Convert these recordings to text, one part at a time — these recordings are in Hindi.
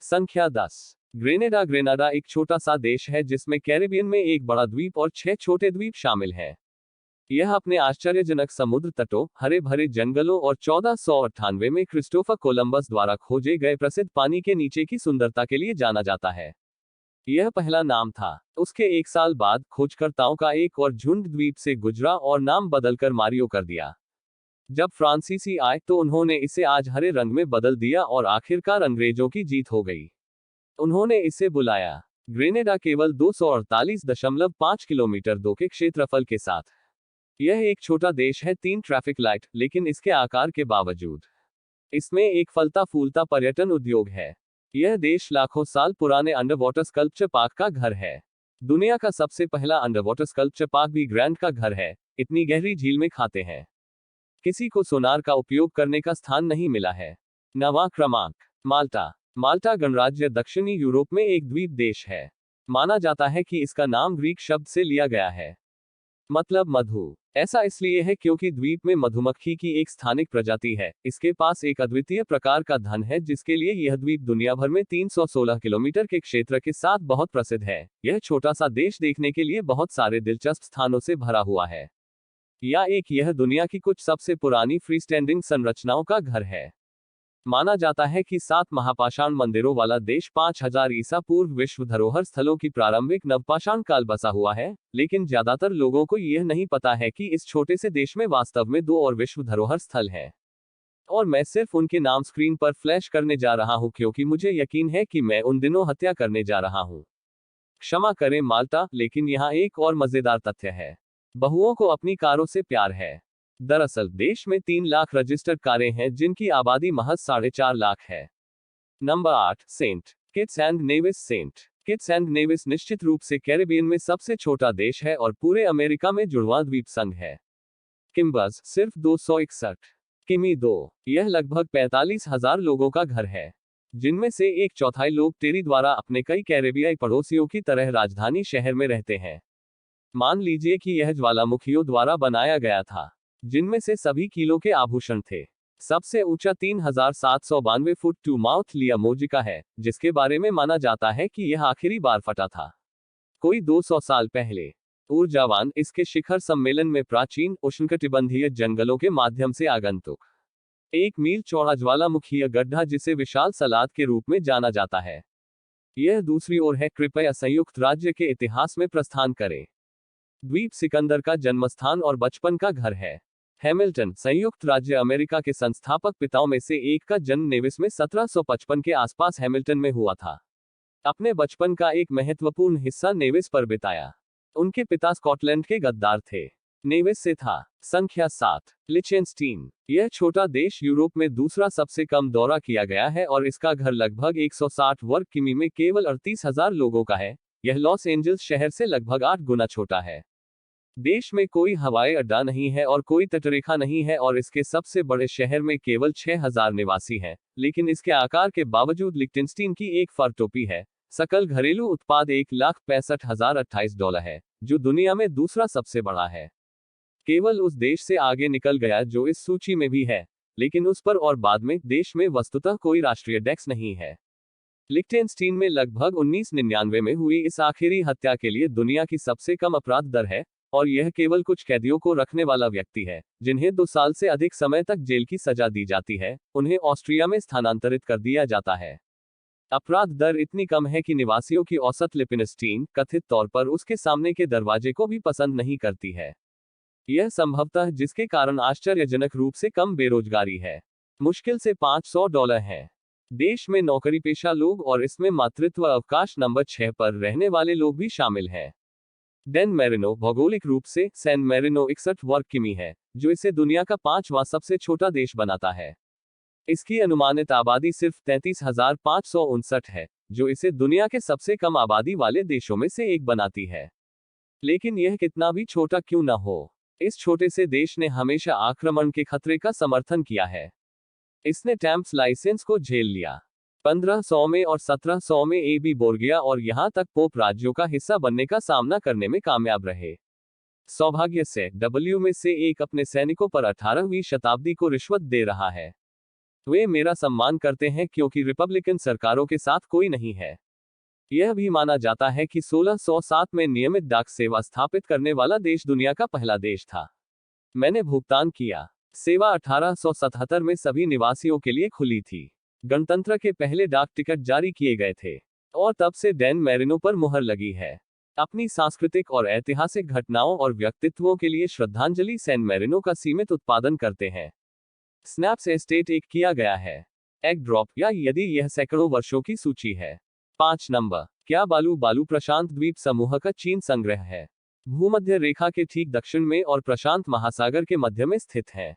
संख्या 10। ग्रेनेडा। ग्रेनाडा एक छोटा सा देश है जिसमें कैरिबियन में एक बड़ा द्वीप और 6 छोटे द्वीप शामिल हैं। यह अपने आश्चर्यजनक समुद्र तटों, हरे भरे जंगलों और 1498 में क्रिस्टोफर कोलंबस द्वारा खोजे गए प्रसिद्ध पानी के नीचे की सुंदरता के लिए जाना जाता है। यह पहला नाम था। उसके एक साल बाद खोजकर्ताओं का एक और झुंड द्वीप से गुजरा और नाम बदलकर मारियो कर दिया। जब फ्रांसीसी आए तो उन्होंने इसे आज हरे रंग में बदल दिया और आखिरकार अंग्रेजों की जीत हो गई। उन्होंने इसे बुलाया ग्रेनेडा, केवल 248.5 किलोमीटर 2 के क्षेत्रफल के साथ। यह एक छोटा देश है, 3 ट्रैफिक लाइट, लेकिन इसके आकार के बावजूद इसमें एक फलता फूलता पर्यटन उद्योग है। यह देश लाखों साल पुराने अंडर वाटर स्कल्पचर पार्क का घर है। दुनिया का सबसे पहला अंडर वाटर स्कल्पचर पार्क भी ग्रैंड का घर है। इतनी गहरी झील में खाते हैं किसी को सोनार का उपयोग करने का स्थान नहीं मिला है। 9वां क्रमांक, माल्टा। माल्टा गणराज्य दक्षिणी यूरोप में एक द्वीप देश है। माना जाता है कि इसका नाम ग्रीक शब्द से लिया गया है, मतलब मधु। ऐसा इसलिए है क्योंकि द्वीप में मधुमक्खी की एक स्थानिक प्रजाति है। इसके पास एक अद्वितीय प्रकार का धन है जिसके लिए यह द्वीप दुनिया भर में 316 किलोमीटर के क्षेत्र के साथ बहुत प्रसिद्ध है। यह छोटा सा देश देखने के लिए बहुत सारे दिलचस्प स्थानों से भरा हुआ है। यह दुनिया की कुछ सबसे पुरानी फ्रीस्टैंडिंग संरचनाओं का घर है। माना जाता है कि 7 महापाषाण मंदिरों वाला देश 5000 ईसा पूर्व विश्व धरोहर स्थलों की प्रारंभिक नवपाषाण काल बसा हुआ है, लेकिन ज्यादातर लोगों को यह नहीं पता है कि इस छोटे से देश में वास्तव में 2 और विश्व धरोहर स्थल हैं। और मैं सिर्फ उनके नाम स्क्रीन पर फ्लैश करने जा रहा हूं क्योंकि मुझे यकीन है कि मैं उन दिनों हत्या करने जा रहा हूं। क्षमा करें माल्टा, लेकिन यहाँ एक और मजेदार तथ्य है। बहुओं को अपनी कारों से प्यार है। दरअसल देश में 3 लाख रजिस्टर्ड कारें हैं जिनकी आबादी महज 4.5 लाख है। Number 8, Saint Kitts and Nevis. Saint Kitts and Nevis निश्चित रूप से कैरिबियन में सबसे छोटा देश है और पूरे अमेरिका में जुड़वां द्वीप संघ है। किम्बर्स सिर्फ 261 किमी 2। यह लगभग 45,000 लोगों का घर है, जिनमें से एक चौथाई लोग टेरी द्वारा अपने कई कैरेबियाई पड़ोसियों की तरह राजधानी शहर में रहते हैं। मान लीजिए कि यह ज्वालामुखियों द्वारा बनाया गया था, जिनमें से सभी कीलों के आभूषण थे। सबसे ऊंचा 3792 फुट टू माउथ लिया मोजिका है, जिसके बारे में माना जाता है कि यह आखिरी बार फटा था कोई 200 साल पहले। ऊर्जावान इसके शिखर सम्मेलन में प्राचीन उष्णकटिबंधीय जंगलों के माध्यम से आगंतुक 1 मील चौड़ा ज्वालामुखीय गड्ढा जिसे विशाल सलाद के रूप में जाना जाता है। यह दूसरी ओर है। कृपया संयुक्त राज्य के इतिहास में प्रस्थान करें। द्वीप सिकंदर का जन्मस्थान और बचपन का घर है। हैमिल्टन संयुक्त राज्य अमेरिका के संस्थापक पिताओं में से एक का जन्म नेविस में 1755 के आसपास हैमिल्टन में हुआ था। अपने बचपन का एक महत्वपूर्ण हिस्सा नेविस पर बिताया। उनके पिता स्कॉटलैंड के गद्दार थे। नेविस से था। संख्या 7, लिचेनस्टीन। यह छोटा देश यूरोप में दूसरा सबसे कम दौरा किया गया है और इसका घर लगभग 160 वर्ग किमी में केवल 38,000 लोगों का है। यह लॉस एंजल्स शहर से लगभग 8 गुना छोटा है। देश में कोई हवाई अड्डा नहीं है और कोई तटरेखा नहीं है और इसके सबसे बड़े शहर में केवल 6000 निवासी हैं, लेकिन इसके आकार के बावजूद लिechtenstein की एक फर टोपी है। सकल घरेलू उत्पाद $1,65,028 है, जो दुनिया में दूसरा सबसे बड़ा है। केवल उस देश से आगे निकल गया जो इस सूची में भी है, लेकिन उस पर और बाद में। देश में वस्तुतः कोई राष्ट्रीय टैक्स नहीं है। लिechtenstein में लगभग 1999 में हुई इस आखिरी हत्या के लिए दुनिया की सबसे कम अपराध दर है, और यह केवल कुछ कैदियों को रखने वाला व्यक्ति है, जिन्हें 2 साल से अधिक समय तक जेल की सजा दी जाती है। उन्हें ऑस्ट्रिया में स्थानांतरित कर दिया जाता है। अपराध दर इतनी कम है कि निवासियों की औसत लिechtenstein कथित तौर पर उसके सामने के दरवाजे को भी पसंद नहीं करती है। यह संभवतः जिसके कारण आश्चर्यजनक रूप से कम बेरोजगारी है। मुश्किल से $500 है। देश में नौकरीपेशा लोग और इसमें मातृत्व अवकाश नंबर 6 पर रहने वाले लोग भी शामिल हैं। डैन मैरिनो भौगोलिक रूप से सैन मैरिनो 61 वर्ग किमी है, जो इसे दुनिया का 5वां सबसे छोटा देश बनाता है। इसकी अनुमानित आबादी सिर्फ 33,559 है, जो इसे दुनिया के सबसे कम आबादी वाले देशों में से एक बनाती है। लेकिन यह कितना भी छोटा क्यों न हो, इस छोटे से देश ने हमेशा आक्रमण के खतरे का समर्थन किया है। इसने टैंप्स लाइसेंस को झेल लिया। 1500 में और 1700 में एबी बोर्गिया और यहां तक पोप राज्यों का हिस्सा बनने का सामना करने में कामयाब रहे। सौभाग्य से डब्ल्यू में से एक अपने सैनिकों पर 18वीं शताब्दी को रिश्वत दे रहा है। वे मेरा सम्मान करते हैं क्योंकि रिपब्लिकन सरकारों के साथ कोई नहीं है। यह भी माना जाता है कि 1607 में नियमित डाक सेवा स्थापित करने वाला देश दुनिया का पहला देश था। मैंने भुगतान किया। सेवा 1877 में सभी निवासियों के लिए खुली थी। गणतंत्र के पहले डाक टिकट जारी किए गए थे और तब से डैन मैरिनो पर मुहर लगी है। अपनी सांस्कृतिक और ऐतिहासिक घटनाओं और व्यक्तित्वों के लिए श्रद्धांजलि सैन मैरिनो का सीमित उत्पादन करते हैं। स्नैप्स एस्टेट एक किया गया है एग ड्रॉप या यदि यह सैकड़ों वर्षों की सूची है। 5 नंबर। क्या बालू बालू प्रशांत द्वीप समूह का चीन संग्रह है? भूमध्य रेखा के ठीक दक्षिण में और प्रशांत महासागर के मध्य में स्थित है।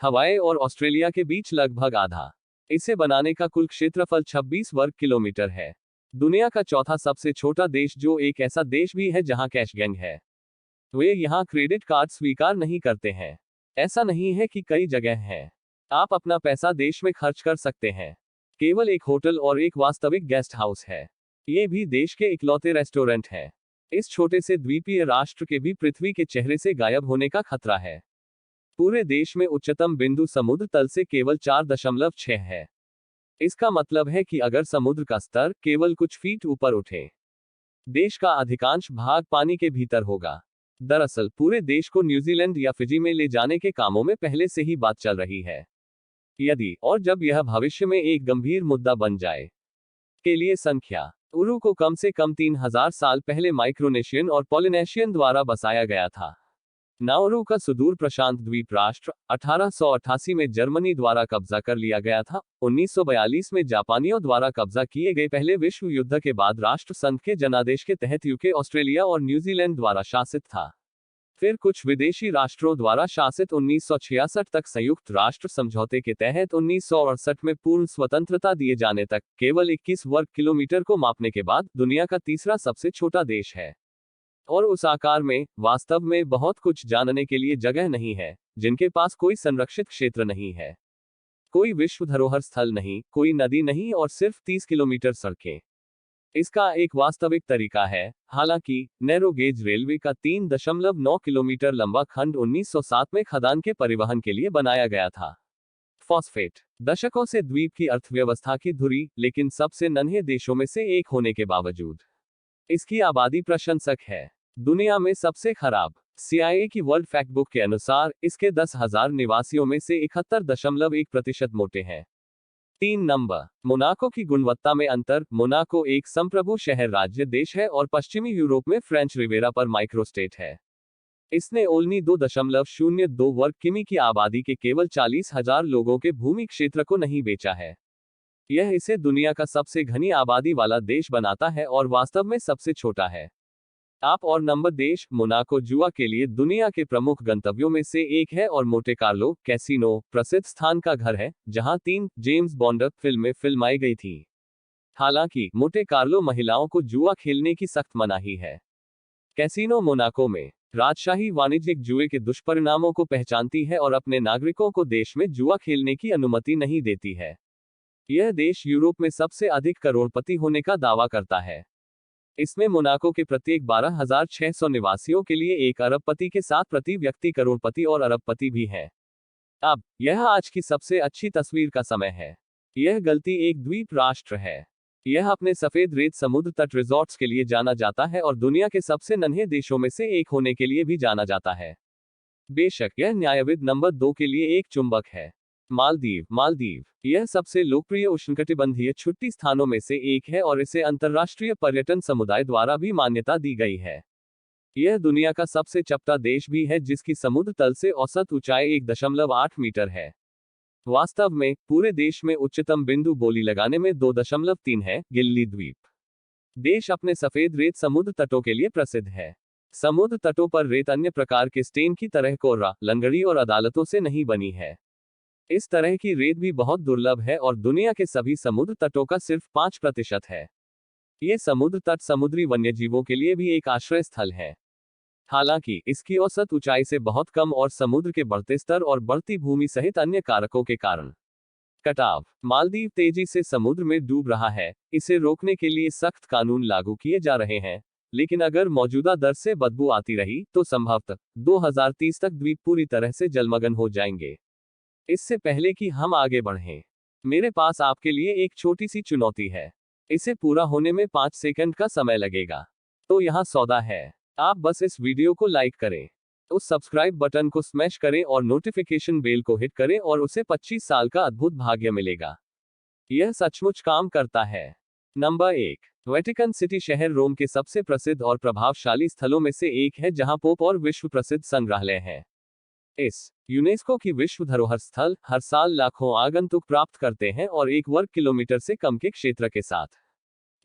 हवाई और ऑस्ट्रेलिया के बीच लगभग आधा। इसे बनाने का कुल क्षेत्रफल 26 वर्ग किलोमीटर है। दुनिया का चौथा सबसे छोटा देश जो एक ऐसा देश भी है जहां कैश गैंग है। वे यहां क्रेडिट कार्ड स्वीकार नहीं करते हैं। ऐसा नहीं है कि कई जगह हैं। आप अपना पैसा देश में खर्च कर सकते हैं। केवल एक होटल और एक वास्तविक गेस्ट हाउस है। ये भी देश के इकलौते रेस्टोरेंट हैं। इस छोटे से द्वीपीय राष्ट्र के भी पृथ्वी के चेहरे से गायब होने का खतरा है। पूरे देश में उच्चतम बिंदु समुद्र तल से केवल 4.6 है। इसका मतलब है कि अगर समुद्र का स्तर केवल कुछ फीट ऊपर उठे, देश का अधिकांश भाग पानी के भीतर होगा। दरअसल पूरे देश को न्यूजीलैंड या फिजी में ले जाने के कामों में पहले से ही बात चल रही है। यदि और जब यह भविष्य में एक गंभीर मुद्दा बन जाए। के लिए संख्या। उरु को कम से कम 3000 साल पहले माइक्रोनेशियन और पॉलिनेशियन द्वारा बसाया गया था। नाउरू का सुदूर प्रशांत द्वीप राष्ट्र 1888 में जर्मनी द्वारा कब्जा कर लिया गया था। 1942 में जापानियों द्वारा कब्जा किए गए पहले विश्व युद्ध के बाद राष्ट्र संघ के जनादेश के तहत यूके, ऑस्ट्रेलिया और न्यूजीलैंड द्वारा शासित था। फिर कुछ विदेशी राष्ट्रों द्वारा शासित 1966 तक संयुक्त राष्ट्र समझौते के तहत 1968 में पूर्ण स्वतंत्रता दिए जाने तक केवल 21 वर्ग किलोमीटर को मापने के बाद दुनिया का तीसरा सबसे छोटा देश है। और उस आकार में वास्तव में बहुत कुछ जानने के लिए जगह नहीं है, जिनके पास कोई संरक्षित क्षेत्र नहीं है, कोई विश्व धरोहर स्थल नहीं, कोई नदी नहीं और सिर्फ 30 किलोमीटर सड़कें। इसका एक वास्तविक तरीका है। हालांकि नैरो गेज रेलवे का 3.9 किलोमीटर लंबा खंड 1907 में खदान के परिवहन के लिए बनाया गया था। फॉस्फेट। दशकों से द्वीप की अर्थव्यवस्था की धुरी, लेकिन सबसे नन्हे देशों में से एक होने के बावजूद इसकी आबादी प्रशंसक है। दुनिया में सबसे खराब। CIA की वर्ल्ड फैक्ट बुक के अनुसार इसके 10,000 निवासियों में से 71.1% मोटे हैं। 3 नंबर। मोनाको की गुणवत्ता में अंतर। मोनाको एक संप्रभु शहर राज्य देश है और पश्चिमी यूरोप में फ्रेंच रिवेरा पर माइक्रोस्टेट है। इसने ओल्नी 2.02 वर्ग किमी की आबादी के केवल 40,000 लोगों के भूमि क्षेत्र को नहीं बेचा है। यह इसे दुनिया का सबसे घनी आबादी वाला देश बनाता है और वास्तव में सबसे छोटा है। आप और नंबर देश। मोनाको जुआ के लिए दुनिया के प्रमुख गंतव्यों में से एक है और मोटे कार्लो कैसीनो प्रसिद्ध स्थान का घर है, जहां 3 जेम्स बॉन्ड फिल्में फिल्माई गई थी। हालांकि मोटे कार्लो महिलाओं को जुआ खेलने की सख्त मनाही है। कैसीनो मोनाको में राजशाही वाणिज्यिक जुए के दुष्परिणामों को पहचानती है और अपने नागरिकों को देश में जुआ खेलने की अनुमति नहीं देती है। यह देश यूरोप में सबसे अधिक करोड़पति होने का दावा करता है। इसमें मोनाको के प्रत्येक 12,600 निवासियों के लिए 1 अरबपति के साथ प्रति व्यक्ति करोड़पति और अरबपति भी है। अब यह आज की सबसे अच्छी तस्वीर का समय है। यह गलती एक द्वीप राष्ट्र है। यह अपने सफेद रेत समुद्र तट रिजॉर्ट्स के लिए जाना जाता है और दुनिया के सबसे नन्हे देशों में से एक होने के लिए भी जाना जाता है। बेशक यह न्यायविद नंबर 2 के लिए एक चुंबक है। मालदीव। मालदीव यह सबसे लोकप्रिय उष्णकटिबंधीय छुट्टी स्थानों में से एक है और इसे अंतर्राष्ट्रीय पर्यटन समुदाय द्वारा भी मान्यता दी गई है। यह दुनिया का सबसे चपटा देश भी है, जिसकी समुद्र तल से औसत ऊंचाई 1.8 मीटर है। वास्तव में पूरे देश में उच्चतम बिंदु बोली लगाने में 2.3 है। गिल्ली द्वीप देश अपने सफेद रेत समुद्र तटों के लिए प्रसिद्ध है। समुद्र तटों पर रेत अन्य प्रकार के स्टेन की तरह कोर्रा, लंगड़ी और अदालतों से नहीं बनी है। इस तरह की रेत भी बहुत दुर्लभ है और दुनिया के सभी समुद्र तटों का सिर्फ 5% है। ये समुद्र तट समुद्री वन्यजीवों के लिए भी एक आश्रय स्थल है। हालांकि इसकी औसत ऊंचाई से बहुत कम और समुद्र के बढ़ते स्तर और बढ़ती भूमि सहित अन्य कारकों के कारण कटाव। मालदीव तेजी से समुद्र में डूब रहा है। इसे रोकने के लिए सख्त कानून लागू किए जा रहे हैं, लेकिन अगर मौजूदा दर से बदबू आती रही तो संभवतः 2030 तक द्वीप पूरी तरह से जलमग्न हो जाएंगे। इससे पहले कि हम आगे बढ़ें, मेरे पास आपके लिए एक छोटी सी चुनौती है। इसे पूरा होने में 5 सेकंड का समय लगेगा। तो यहाँ सौदा है। आप बस इस वीडियो को लाइक करें, उस सब्सक्राइब बटन को स्मैश करें और नोटिफिकेशन बेल को हिट करें और उसे 25 साल का अद्भुत भाग्य मिलेगा। यह सचमुच काम करता है। नंबर 1। वेटिकन सिटी शहर रोम के सबसे प्रसिद्ध और प्रभावशाली स्थलों में से एक है, जहां पोप और विश्व प्रसिद्ध संग्रहालय है। इस यूनेस्को की विश्व धरोहर स्थल हर साल लाखों आगंतुक प्राप्त करते हैं और 1 वर्ग किलोमीटर से कम के क्षेत्र के साथ।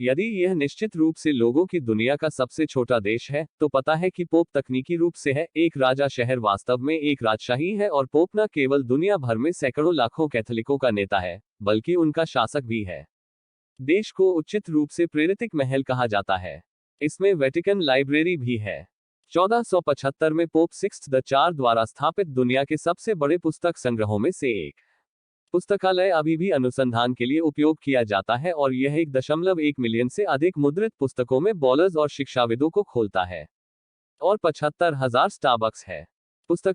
यदि यह निश्चित रूप से लोगों की दुनिया का सबसे छोटा देश है, तो पता है कि पोप तकनीकी रूप से है एक राजा शहर वास्तव में एक राजशाही है, और पोप न केवल दुनिया भर में सैकड़ों लाखों कैथोलिकों का नेता है, बल्कि उनका शासक भी है। देश को उचित रूप से प्रेरितिक महल कहा जाता है। इसमें वेटिकन लाइब्रेरी भी है। 1475 में पोप सिक्स्थ द 4 द्वारा स्थापित दुनिया के सबसे बड़े पुस्तक संग्रहों में से एक पुस्तकालय अभी भी अनुसंधान के लिए उपयोग किया जाता है, और यह 1.1 मिलियन से अधिक मुद्रित पुस्तकों में बॉलर्स और शिक्षाविदों को खोलता है। और 75,000 स्टारबक्स है। पुस्तकालय